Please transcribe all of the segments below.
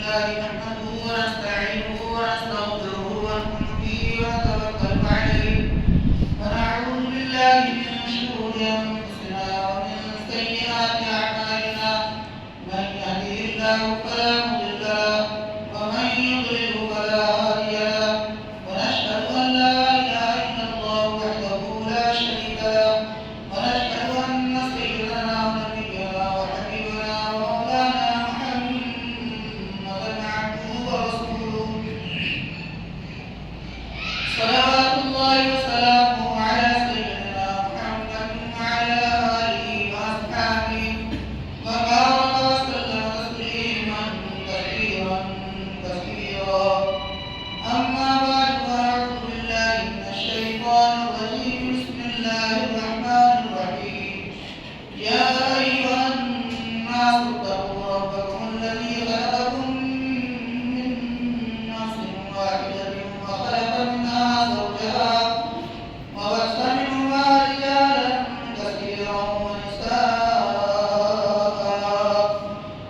لله نحمده ونستعينه ونستغفره ونؤمن به ونتوكل عليه ونعوذ بالله من شرور أنفسنا ومن سيئات أعمالنا من يهده الله فلا مضل له ومن يضلل فلا هادي له ونشهد أن لا إله إلا الله وحده لا شريك له ونشهد أن سيدنا ونبينا وحبيبنا ومولانا محمدا عبده ورسوله صلوات الله وسلامه على سيدنا محمد وعلى آله وأصحابه وبارك وسلم تسليما كثيرا كثيرا أما بعد فأعوذ بالله من الشيطان الرجيم بسم الله الرحمن الرحيم يا أيها الناس اتقوا ربكم الذي خلقكم من نفس واحدة وخلق منها زوجها وبث منهما رجالا كثيرا ونساء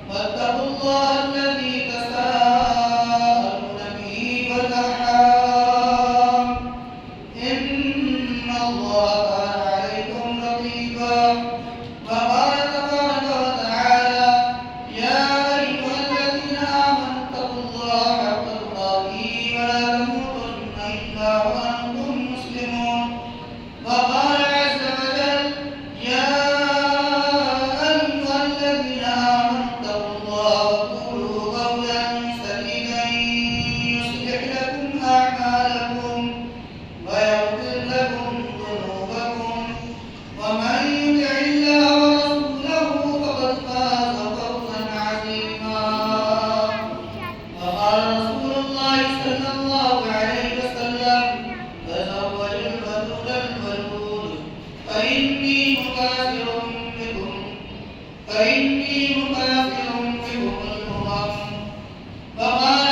واتقوا الله الذي تساءلون به والأرحام إن الله كان عليكم رقيبا وقال تبارك وتعالى يا أيها الذين آمنوا اتقوا الله حق تقاته ولا تموتن إلا وأنتم مسلمون وقال عز وجل يا أيها الذين آمنوا اتقوا الله وقولوا قولا سديدا يصلح لكم أعمالكم ويغفر لكم ذنوبكم ومن يطع الله ورسوله فقد فاز فوزا عظيما وقال رسول الله صلى الله عليه وسلم تزوجوا الودود الودود فإني مكاثر بكم الأمم وقال